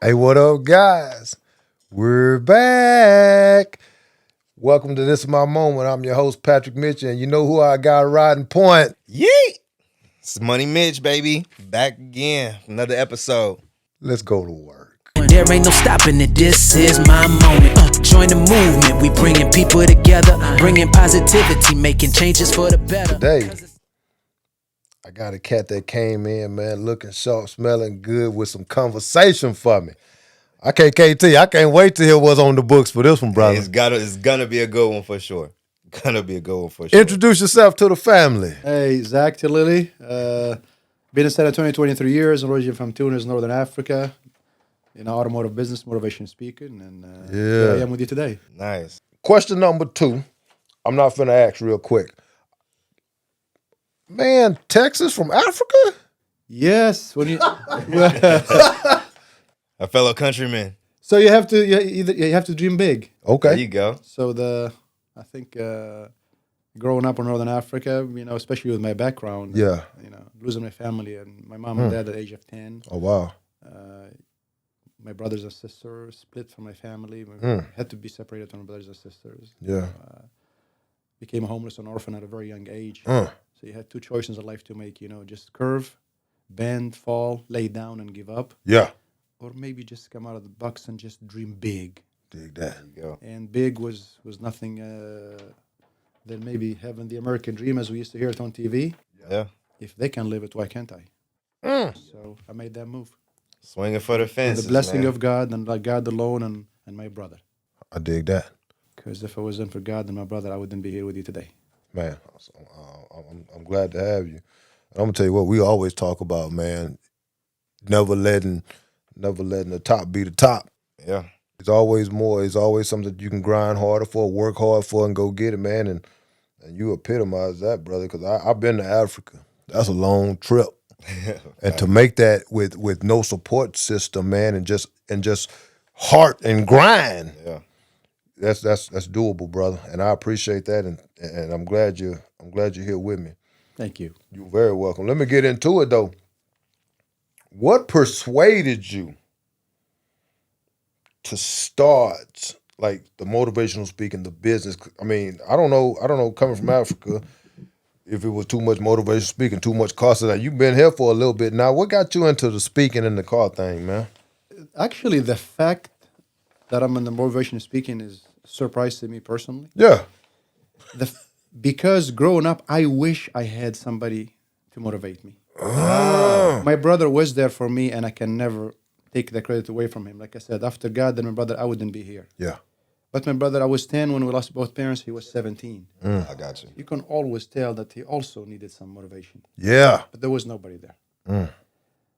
Hey, what up, guys? We're back. Welcome to This Is My Moment. I'm your host, Patrick Mitchell, and you know who I got riding point? Yeet! It's Money Mitch, baby. Back again. Another episode. Let's go to work. There ain't no stopping it, this is my moment. Join the movement, we bringing people together, bringing positivity, making changes for the better. Today, I got a cat that came in, man, looking sharp, smelling good with some conversation for me. I can't wait to hear what's on the books for this one, brother. It's gonna be a good one for sure. Gonna be a good one for sure. Introduce yourself to the family. Hey, Zack Tlili. Been in San Antonio 23 years, originally from Tunis, Northern Africa. In automotive business, motivation speaking, and here I am with you today. Nice. Question number 2. I'm not finna ask real quick. Man, Texas from Africa? Yes, when you A fellow countryman. so you have to dream big. Okay. There you go. So I think growing up in Northern Africa, especially with my background, Yeah. losing my family and my mom and dad at the age of 10. Oh, wow. My brothers and sisters split from my family. We had to be separated from my brothers and sisters. Yeah. Became a homeless and orphan at a very young age. Mm. So you had 2 choices in life to make, just curve, bend, fall, lay down and give up. Yeah. Or maybe just come out of the box and just dream big. Dig that. There you go. And big was nothing than maybe having the American dream as we used to hear it on TV. Yeah. If they can live it, why can't I? So I made that move. Swinging for the With fences. the blessing man. of God and God alone and my brother. I dig that. Because if it wasn't for God and my brother, I wouldn't be here with you today. Man, I'm glad to have you. And I'm gonna tell you what we always talk about, man. Never letting the top be the top. Yeah. It's always more. It's always something that you can grind harder for, work hard for, and go get it, man. And you epitomize that, brother. Because I've been to Africa. That's a long trip, and to make that with no support system, man, and just heart and grind. Yeah. That's doable, brother. And I appreciate that, and I'm glad you're here with me. Thank you. You're very welcome. Let me get into it though. What persuaded you to start like the motivational speaking, the business? I mean, I don't know, coming from Africa, if it was too much motivational speaking, too much car stuff. You've been here for a little bit now. What got you into the speaking and the car thing, man? Actually, the fact that I'm in the motivation speaking is a surprise to me personally. Yeah. Because growing up, I wish I had somebody to motivate me. My brother was there for me, and I can never take the credit away from him. Like I said, after God and my brother, I wouldn't be here. Yeah. But my brother, I was 10 when we lost both parents. He was 17. I got you. You can always tell that he also needed some motivation. Yeah. But there was nobody there.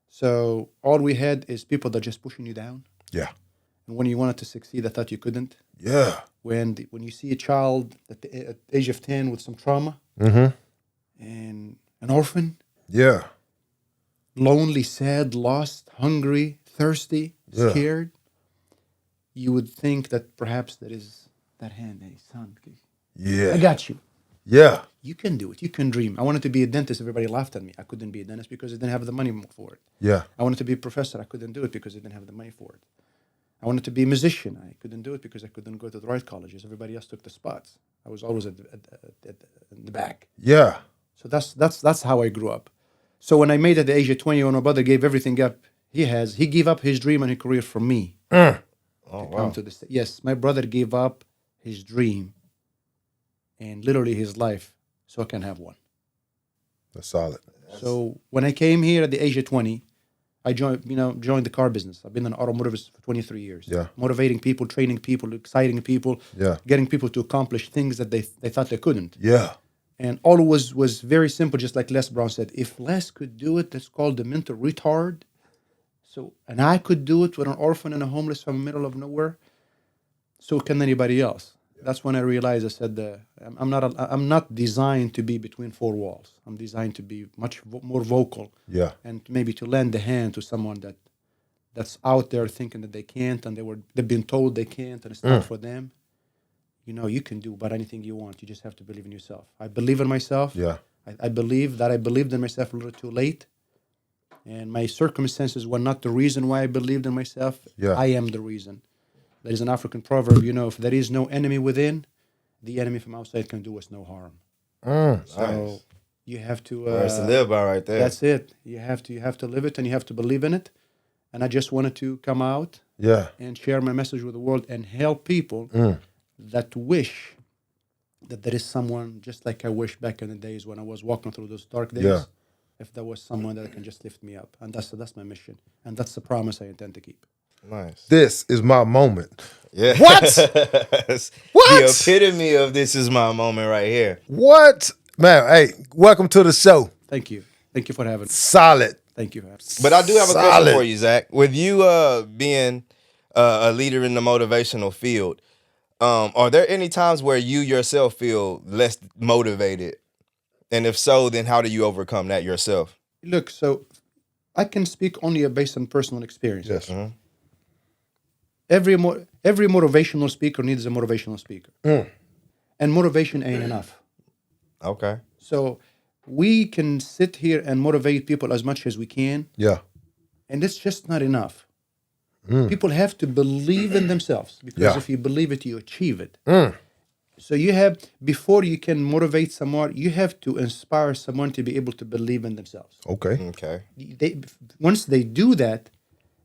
So all we had is people that just pushing you down. Yeah. And when you wanted to succeed, I thought you couldn't. Yeah. When you see a child at the age of 10 with some trauma and an orphan, Yeah. lonely, sad, lost, hungry, thirsty, Yeah. scared, you would think that perhaps there is that hand, hey, son, Yeah. I got you. Yeah. You can do it. You can dream. I wanted to be a dentist. Everybody laughed at me. I couldn't be a dentist because I didn't have the money for it. Yeah. I wanted to be a professor. I couldn't do it because I didn't have the money for it. I wanted to be a musician. I couldn't do it because I couldn't go to the right colleges. Everybody else took the spots. I was always in the back. Yeah. So that's how I grew up. So when I made it at the age of 20, when my brother gave everything up he gave up his dream and his career for me. Oh, To come to this. Yes, my brother gave up his dream and literally his life so I can have one. That's solid. So when I came here at the age of 20, I joined the car business. I've been an automotive for 23 years. Yeah. Motivating people, training people, exciting people, Yeah. getting people to accomplish things that they thought they couldn't. Yeah. And all was very simple, just like Les Brown said. If Les could do it, that's called the mental retard. So, and I could do it with an orphan and a homeless from the middle of nowhere. So can anybody else? That's when I realized. I said, I'm not designed to be between 4 walls. I'm designed to be much more vocal. Yeah. And maybe to lend a hand to someone that's out there thinking that they can't, and they've been told they can't, and it's not for them. You can do about anything you want. You just have to believe in yourself. I believe in myself. Yeah. I believed in myself a little too late. And my circumstances were not the reason why I believed in myself. Yeah. I am the reason. There is an African proverb, if there is no enemy within, the enemy from outside can do us no harm. So Nice. you have to. Words to live by right there. That's it. You have to live it, and you have to believe in it. And I just wanted to come out Yeah. and share my message with the world and help people that wish that there is someone just like I wish back in the days when I was walking through those dark days. Yeah. If there was someone that can just lift me up, and that's my mission, and that's the promise I intend to keep. Nice. This is my moment. Yeah. What? What? The epitome of this is my moment right here. What? Man, hey, welcome to the show. Thank you for having me. Solid. Thank you for having me. But I do have a Solid. question for you, Zach. With you being a leader in the motivational field, are there any times where you yourself feel less motivated? And if so, then how do you overcome that yourself? Look, so I can speak only based on personal experience. Yes. Every motivational speaker needs a motivational speaker, and motivation ain't enough. Okay. So we can sit here and motivate people as much as we can, Yeah. and it's just not enough. People have to believe in themselves, because Yeah. if you believe it, you achieve it. So before you can motivate someone, you have to inspire someone to be able to believe in themselves. Okay. Okay. Once they do that,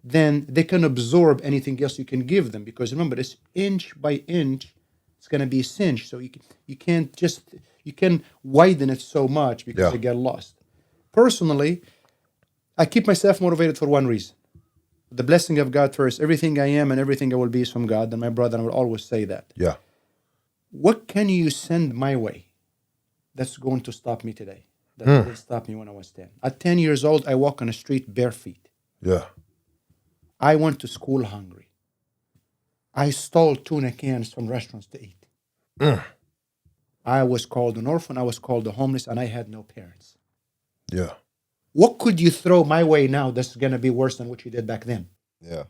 then they can absorb anything else you can give them. Because remember, it's inch by inch, it's going to be cinched. So you can widen it so much because Yeah. they get lost. Personally, I keep myself motivated for one reason: the blessing of God first. Everything I am and everything I will be is from God. And my brother will always say that. Yeah. What can you send my way that's going to stop me today? That will stop me when I was 10. At 10 years old, I walk on the street bare feet. Yeah. I went to school hungry. I stole tuna cans from restaurants to eat. I was called an orphan. I was called a homeless, and I had no parents. Yeah. What could you throw my way now that's going to be worse than what you did back then? Yeah.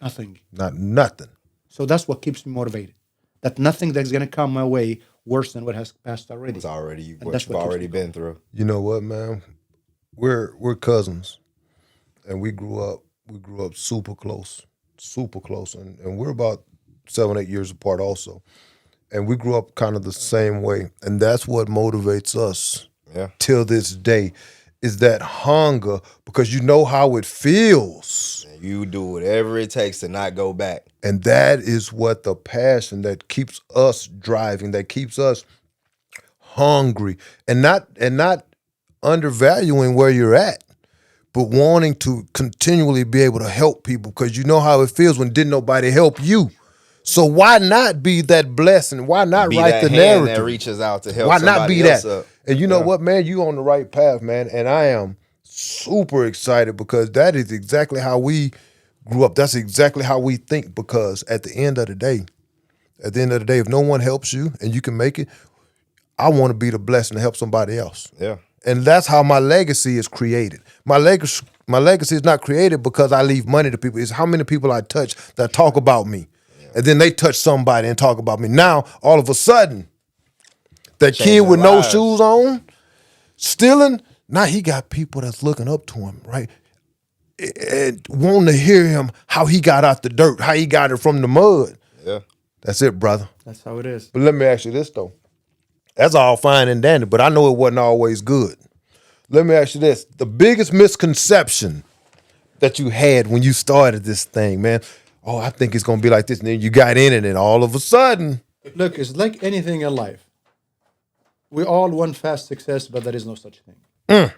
Nothing. Not nothing. So that's what keeps me motivated. That nothing that's going to come my way worse than what has passed already. It's already And what that's you've what keeps already me been through. You know what, man? We're cousins, and we grew up super close, and we're about 7-8 years apart also, and we grew up kind of the same way, and that's what motivates us Yeah. till this day, is that hunger, because you know how it feels, And you do whatever it takes to not go back. and that is what the passion that keeps us driving, that keeps us hungry, and not undervaluing where you're at, but wanting to continually be able to help people, because you know how it feels when didn't nobody help you. So why not be that blessing? Why not Be write that the hand narrative? that reaches out to help Why somebody not be else that? up. And you know what, man? You on the right path, man. And I am super excited, because that is exactly how we grew up. That's exactly how we think, because at the end of the day, if no one helps you and you can make it, I want to be the blessing to help somebody else. Yeah. And that's how my legacy is created. My legacy is not created because I leave money to people. It's how many people I touch that talk about me. And then they touch somebody and talk about me. Now, all of a sudden, that kid Changing with no lives. shoes on, stealing, now he got people that's looking up to him, right? And wanting to hear him, how he got out the dirt, how he got it from the mud. Yeah. That's it, brother. That's how it is. But let me ask you this, though. That's all fine and dandy, but I know it wasn't always good. Let me ask you this. The biggest misconception that you had when you started this thing, man, oh, I think it's going to be like this, and then you got in it, and all of a sudden, Look, it's like anything in life. We all want fast success, but there is no such thing.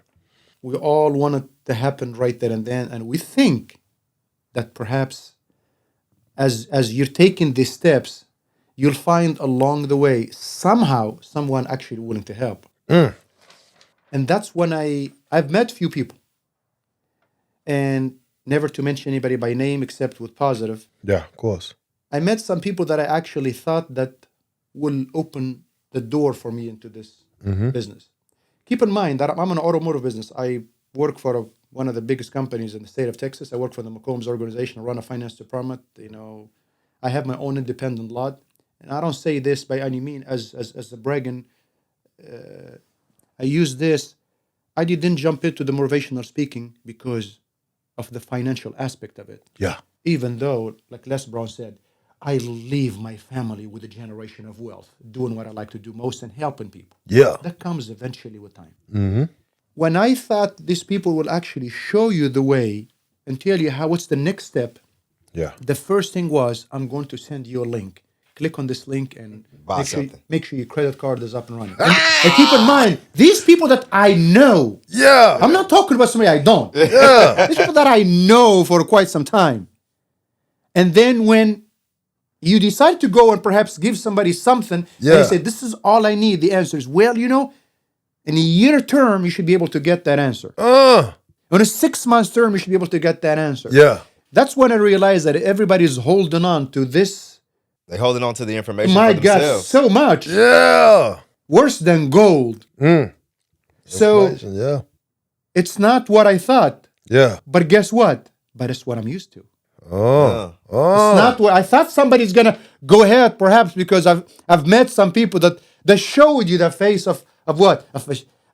We all want it to happen right there and then, and we think that perhaps as you're taking these steps, you'll find along the way somehow someone actually willing to help. And that's when I've met few people, and never to mention anybody by name except with positive. yeah, of course. I met some people that I actually thought that will open the door for me into this business. Keep in mind that I'm an automotive business. I work for one of the biggest companies in the state of Texas. I work for the McCombs organization. I run a finance department. I have my own independent lot, and I don't say this by any mean as a bragging. I use this. I didn't jump into the motivational speaking because of the financial aspect of it. Yeah. Even though, like Les Brown said, I leave my family with a generation of wealth, doing what I like to do most and helping people. Yeah. That comes eventually with time. When I thought these people will actually show you the way and tell you what's the next step, Yeah. the first thing was, I'm going to send you a link. Click on this link and Buy something. make sure your credit card is up and running. And keep in mind, these people that I know, Yeah. I'm not talking about somebody I don't. Yeah. These people that I know for quite some time. And then when you decide to go and perhaps give somebody something, and Yeah. you say, this is all I need, the answer is, well, in a year term, you should be able to get that answer. On a 6 months term, you should be able to get that answer. Yeah. That's when I realized that everybody's holding on to this, They holding on to the information my for God, themselves. so much. Yeah. Worse than gold. So Information, yeah. it's not what I thought. Yeah. But guess what? But it's what I'm used to. Oh. It's not what I thought somebody's gonna go ahead, perhaps because I've met some people that showed you the face of what?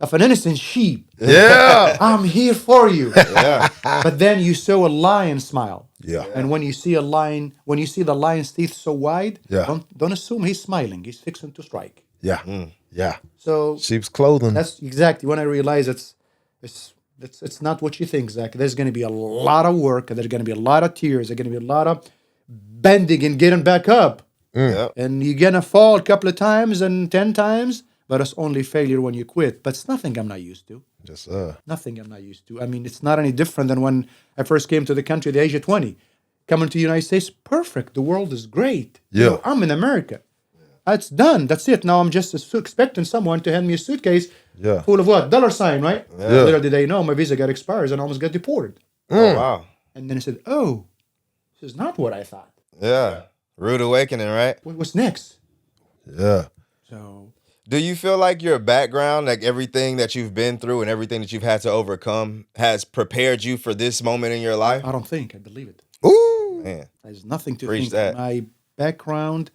Of an innocent sheep. Yeah. I'm here for you. Yeah. But then you saw a lion smile. Yeah. And when you see a lion, when you see the lion's teeth so wide, Yeah. don't assume he's smiling. He's fixing to strike. Yeah. Yeah. So Sheep's clothing. that's exactly when I realized it's not what you think, Zach. There's going to be a lot of work, and there's going to be a lot of tears. There's going to be a lot of bending and getting back up. Yep. And you're going to fall a couple of times and 10 times, but it's only failure when you quit. But it's nothing I'm not used to. Just Nothing I'm not used to. I mean, it's not any different than when I first came to the country at the age of 20. Coming to the United States, perfect. The world is great. Yeah. I'm in America. It's done. That's it. Now I'm just expecting someone to hand me a suitcase Yeah. full of what? Dollar sign, right? Yeah. Little did they know my visa got expired and I almost got deported. Oh, wow. And then I said, oh, this is not what I thought. Yeah. Rude awakening, right? What's next? Yeah. So Do you feel like your background, like everything that you've been through and everything that you've had to overcome, has prepared you for this moment in your life? I don't think. I believe it. Ooh. Man. There's nothing to Preach think. that. My background,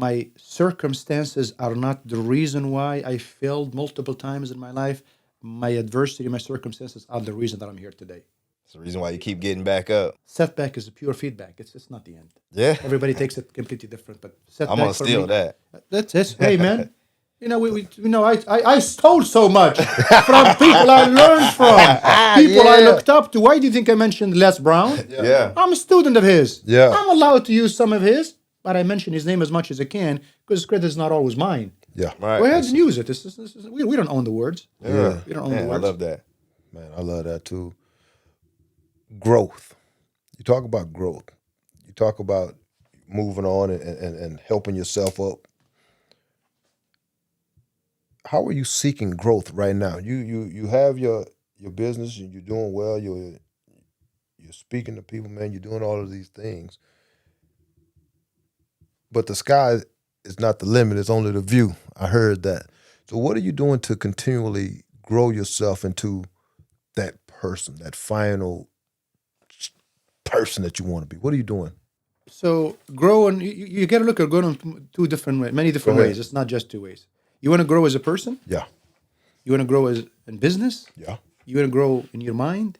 my circumstances are not the reason why I failed multiple times in my life. My adversity, my circumstances are the reason that I'm here today. It's the reason why you keep getting back up. Setback is a pure feedback. It's not the end. Yeah. Everybody takes it completely different, but setback I'm gonna for steal me, that. That's it. Hey, man. I stole so much from people I learned from, people I Yeah. looked up to. Why do you think I mentioned Les Brown? Yeah. I'm a student of his. Yeah. I'm allowed to use some of his, but I mention his name as much as I can because credit is not always mine. Yeah. Right. Go ahead and use it. We don't own the words. Yeah. We don't own Man, the I words. love that. Man, I love that too. Growth. You talk about growth. You talk about moving on and helping yourself up. How are you seeking growth right now? You have your business and you're doing well. You're speaking to people, man. You're doing all of these things. But the sky is not the limit. It's only the view. I heard that. So what are you doing to continually grow yourself into that person, that final person that you want to be? What are you doing? So grow, and you got to look at growing in two different ways, many different Go ahead. ways. It's not just two ways. You want to grow as a person. Yeah. You want to grow as in business. Yeah. You want to grow in your mind.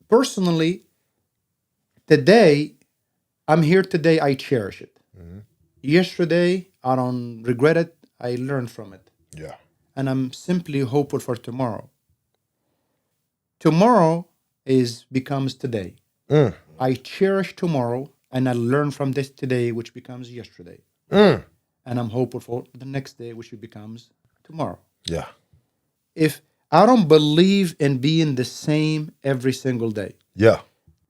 Personally, today, I'm here today. I cherish it. Yesterday, I don't regret it. I learned from it. Yeah. And I'm simply hopeful for tomorrow. Tomorrow becomes today. I cherish tomorrow and I learn from this today, which becomes yesterday. And I'm hopeful for the next day, which becomes tomorrow. Yeah. If I don't believe in being the same every single day, Yeah.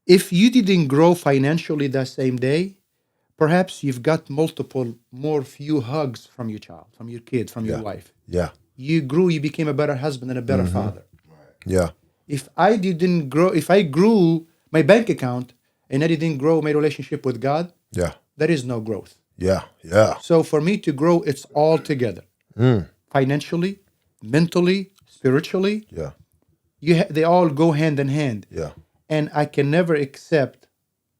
if you didn't grow financially that same day, perhaps you've got more few hugs from your child, from your kid, from your wife. Yeah. You grew, you became a better husband and a better father. Yeah. If I didn't grow, if I grew my bank account and I didn't grow my relationship with God, Yeah. there is no growth. Yeah. Yeah. So for me to grow, it's all together. Financially, mentally, spiritually, Yeah. they all go hand in hand. Yeah. And I can never accept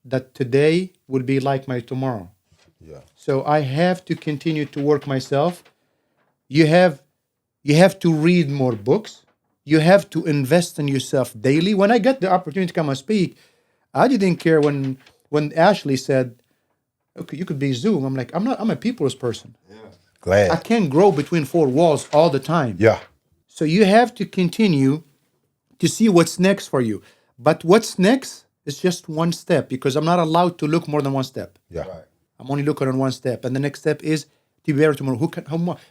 that today would be like my tomorrow. Yeah. So I have to continue to work myself. You have You have to read more books. You have to invest in yourself daily. When I get the opportunity to come and speak, I didn't care when Ashley said, "Okay, you could be Zoom." I'm like, I'm not. I'm a people's person. I Glad. can't grow between four walls all the time. Yeah. So you have to continue to see what's next for you. But what's next is just one step because I'm not allowed to look more than one step. Yeah. I'm only looking on one step, and the next step is to be better tomorrow.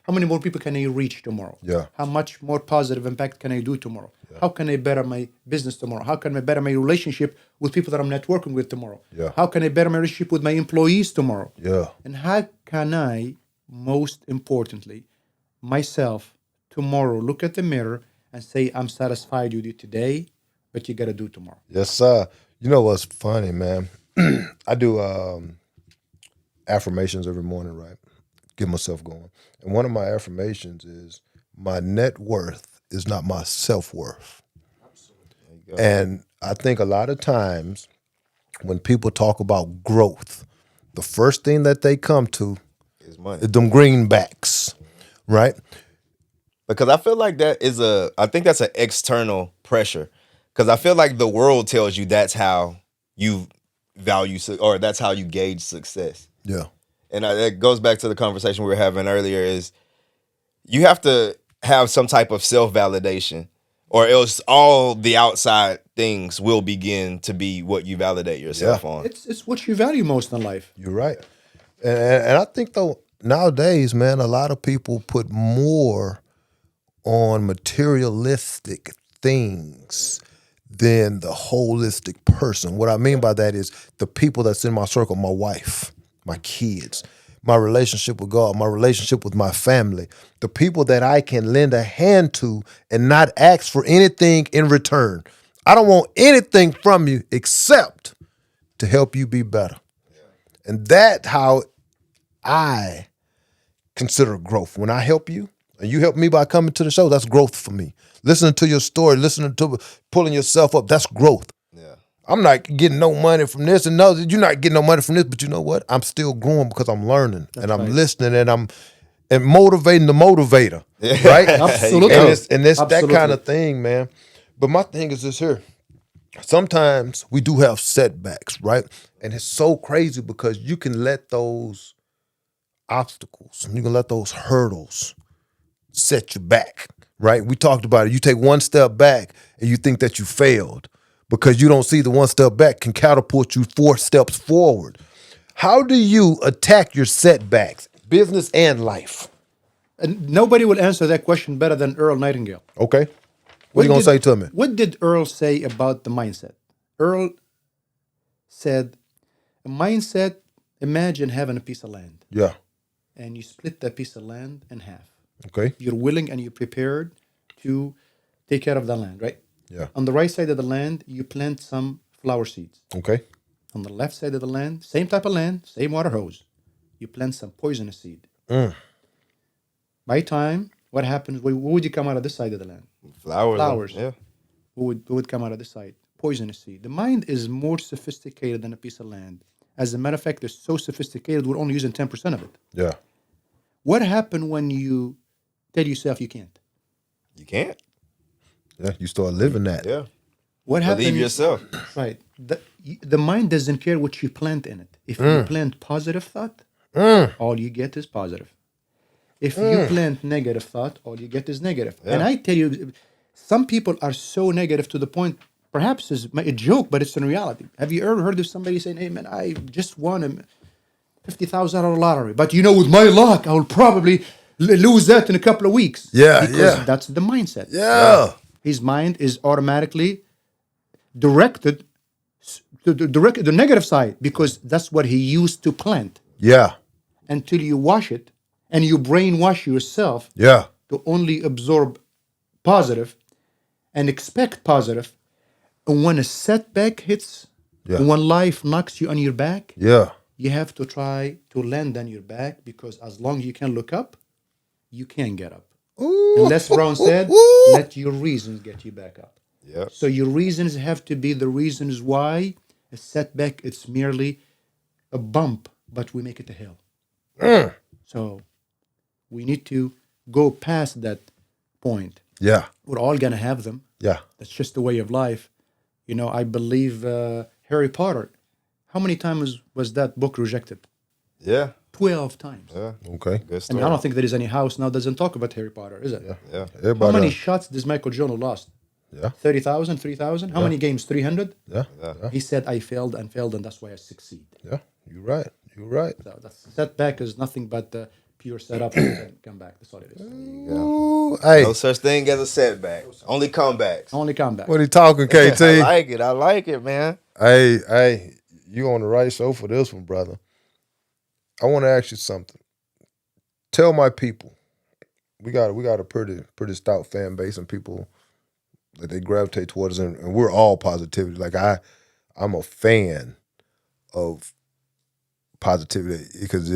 How many more people can I reach tomorrow? Yeah. How much more positive impact can I do tomorrow? How can I better my business tomorrow? How can I better my relationship with people that I'm networking with tomorrow? Yeah. How can I better my relationship with my employees tomorrow? Yeah. And how can I, most importantly, myself tomorrow look at the mirror and say, I'm satisfied with you today, but you got to do tomorrow. Yes, sir. You know what's funny, man? I do affirmations every morning, right? Get myself going. And one of my affirmations is my net worth is not my self-worth. And I think a lot of times when people talk about growth, the first thing that they come to Is money. is them greenbacks, right? Because I feel like I think that's an external pressure. Because I feel like the world tells you that's how you value, or that's how you gauge success. Yeah. And it goes back to the conversation we were having earlier is you have to have some type of self-validation or else all the outside things will begin to be what you validate yourself on. It's what you value most in life. You're right. And I think, though, nowadays, man, a lot of people put more on materialistic things than the holistic person. What I mean by that is the people that's in my circle, my wife, my kids, my relationship with God, my relationship with my family, the people that I can lend a hand to and not ask for anything in return. I don't want anything from you except to help you be better. And that's how I consider growth. When I help you, and you help me by coming to the show, that's growth for me. Listening to your story, listening to pulling yourself up, that's growth. Yeah. I'm not getting no money from this, and no, you're not getting no money from this, but you know what? I'm still growing because I'm learning and I'm listening and I'm motivating the motivator, right? Absolutely. And it's that Absolutely. kind of thing, man. But my thing is this here. Sometimes we do have setbacks, right? And it's so crazy because you can let those obstacles, you can let those hurdles set you back, right? We talked about it. You take one step back and you think that you failed because you don't see the one step back can catapult you 4 steps forward. How do you attack your setbacks, business and life? And nobody will answer that question better than Earl Nightingale. Okay. What are you going to say to me? What did Earl say about the mindset? Earl said, a mindset, imagine having a piece of land Yeah. and you split that piece of land in half. Okay. You're willing and you're prepared to take care of the land, right? Yeah. On the right side of the land, you plant some flower seeds. Okay. On the left side of the land, same type of land, same water hose, you plant some poisonous seed. By time, what happens? What would you come out of this side of the land? Flowers. Yeah. What would come out of this side? Poisonous seed. The mind is more sophisticated than a piece of land. As a matter of fact, it's so sophisticated, we're only using 10% of it. Yeah. What happened when you tell yourself you can't? You can't. Yeah. You start living that. Yeah. What happened? Believe yourself. Right. The mind doesn't care what you plant in it. If you plant positive thought, all you get is positive. If you plant negative thought, all you get is negative. And I tell you, some people are so negative to the point, perhaps it's a joke, but it's in reality. Have you ever heard of somebody saying, hey man, I just won a $50,000 lottery, but you know, with my luck, I will probably lose that in a couple of weeks. Yeah, because yeah. that's the mindset. Yeah. His mind is automatically directed to the negative side because that's what he used to plant. Yeah. Until you wash it and you brainwash yourself Yeah. to only absorb positive and expect positive. And when a setback hits, when life knocks you on your back, Yeah. you have to try to land on your back because as long as you can look up, you can get up. Ooh. And Les Brown said, Ooh. let your reasons get you back up. Yeah. So your reasons have to be the reasons why a setback, it's merely a bump, but we make it a hill. So we need to go past that point. Yeah. We're all gonna have them. Yeah. That's just the way of life. I believe Harry Potter. How many times was that book rejected? Yeah. 12 times. Yeah. Okay. Good I story. mean, I don't think there is any house now that doesn't talk about Harry Potter, is it? Yeah. Yeah. How Everybody. many shots does Michael Jordan lost? Yeah. 30,000, 3,000? How many games? 300? Yeah. Yeah. He said, I failed and failed, and that's why I succeed. Yeah. You're right. You're right. So that's setback is nothing but pure setup and come back. That's all it is. Ooh, hey, No such thing as a setback. Only comebacks. Only comeback. what are you talking, KT? I like it, man. Hey, you on the right show for this one, brother. I want to ask you something. Tell my people, we got a pretty stout fan base and people that they gravitate towards, and we're all positivity. Like I'm a fan of positivity because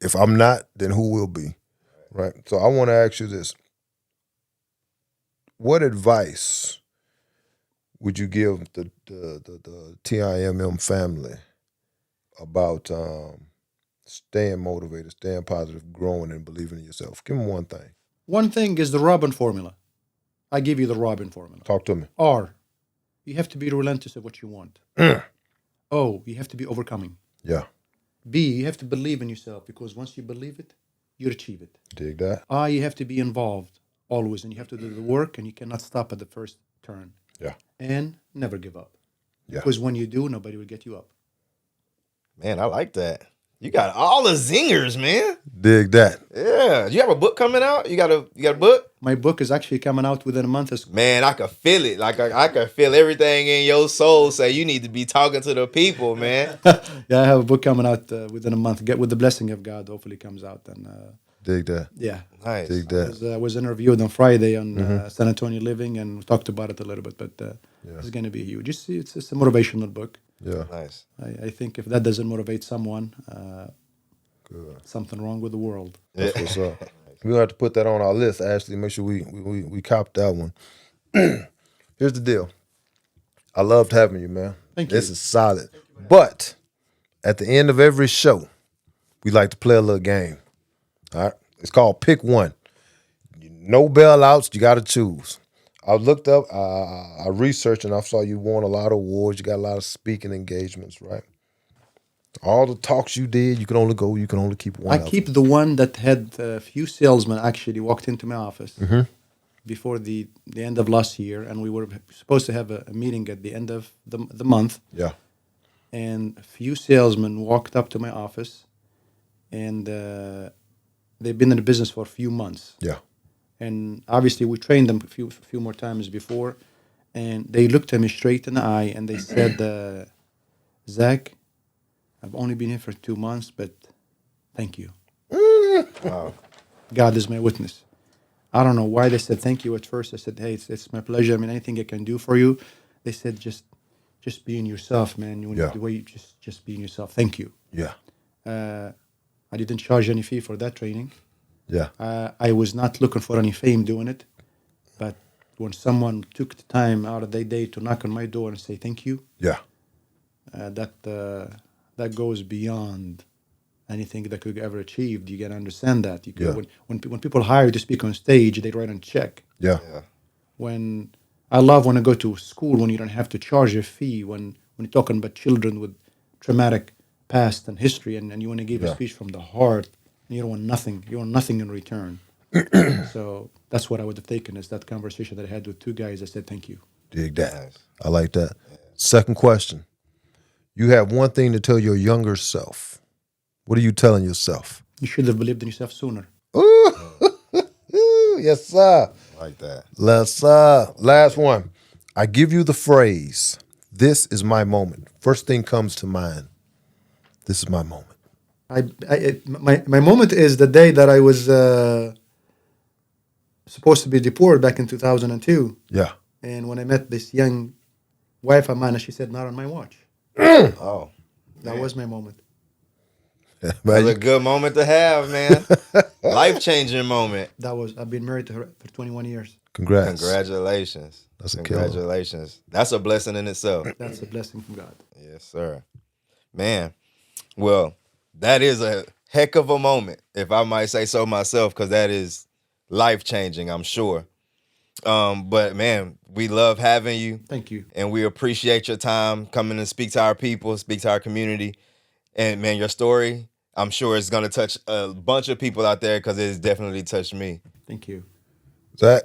if I'm not, then who will be, right? So I want to ask you this: what advice would you give the TIMM family about staying motivated, staying positive, growing, and believing in yourself? Give them one thing. One thing is the Robin formula. I give you the Robin formula. Talk to me. R, you have to be relentless of what you want. Mm. O, you have to be overcoming. Yeah, B, you have to believe in yourself because once you believe it, you achieve it. dig that. I, you have to be involved always and you have to do the work and you cannot stop at the first turn. Yeah, And never give up. yeah. Because when you do, nobody will get you up. Man, I like that. You got all the zingers, man. Dig that. Yeah. You have a book coming out? You got a book? My book is actually coming out within a month. Man, I can feel it. Like I can feel everything in your soul say you need to be talking to the people, man. Yeah, I have a book coming out within a month. Get with the blessing of God. Hopefully, it comes out. And Dig that. yeah, Nice. Dig that. I was interviewed on Friday on San Antonio Living, and we talked about it a little bit. But it's going to be huge. You see, it's a motivational book. Yeah. Nice. I think if that doesn't motivate someone, something wrong with the world. That's what's up. We're gonna have to put that on our list, Ashley. Make sure we cop that one. Here's the deal. I loved having you, man. Thank you. This is solid. But at the end of every show, we like to play a little game. All right. It's called Pick One. No bailouts, you gotta choose. I looked up, I researched, and I saw you won a lot of awards. You got a lot of speaking engagements, right? All the talks you did, you can only keep one. I keep the one that had a few salesmen actually walked into my office before the end of last year, and we were supposed to have a meeting at the end of the month. Yeah. And a few salesmen walked up to my office, and they've been in the business for a few months. Yeah. And obviously, we trained them a few more times before, and they looked at me straight in the eye and they said, Zach, I've only been here for 2 months, but thank you. Wow. God is my witness. I don't know why they said thank you at first. I said, hey, it's my pleasure. I mean, anything I can do for you. They said, just being yourself, man. The way you just being yourself. Thank you. Yeah. I didn't charge any fee for that training. Yeah. I was not looking for any fame doing it. But when someone took the time out of their day to knock on my door and say thank you, Yeah. that goes beyond anything that could ever achieved. You got to understand that. When people hire you to speak on stage, they write on check. Yeah. Yeah. When I love when I go to school when you don't have to charge a fee when you're talking about children with traumatic past and history and you want to give a speech from the heart and you want nothing in return. So that's what I would have taken is that conversation that I had with two guys. I said thank you. Dig that. Nice. I like that. Second question. You have one thing to tell your younger self. What are you telling yourself? You should have believed in yourself sooner. Ooh, yes, sir. Like that. Last one. I give you the phrase, this is my moment. First thing comes to mind. This is my moment. My moment is the day that I was supposed to be deported back in 2002. Yeah. And when I met this young wife of mine, she said, not on my watch. Oh. That was my moment. That's a good moment to have, man. Life-changing moment. I've been married to her for 21 years. Congrats. Congratulations. That's a killer. Congratulations. That's a blessing in itself. That's a blessing from God. Yes, sir. Man, well, that is a heck of a moment, if I might say so myself, because that is life-changing, I'm sure. But man, we love having you. Thank you. And we appreciate your time coming to speak to our people, speak to our community. And man, your story, I'm sure it's gonna touch a bunch of people out there because it's definitely touched me. Thank you. Zach,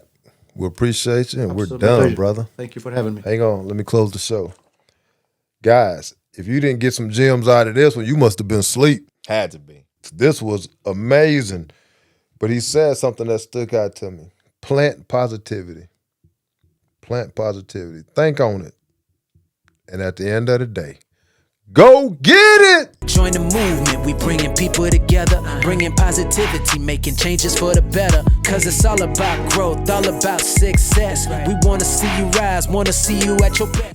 we appreciate you, and we're Absolute done, pleasure. brother. Thank you for having me. Hang on, let me close the show. Guys, if you didn't get some gems out of this one, you must have been asleep. Had to be. This was amazing. But he said something that stuck out to me. Plant positivity. Plant positivity. Think on it. And at the end of the day, go get it! Join the movement, we bringing people together, bringing positivity, making changes for the better. Cause it's all about growth, all about success. We wanna see you rise, wanna see you at your best.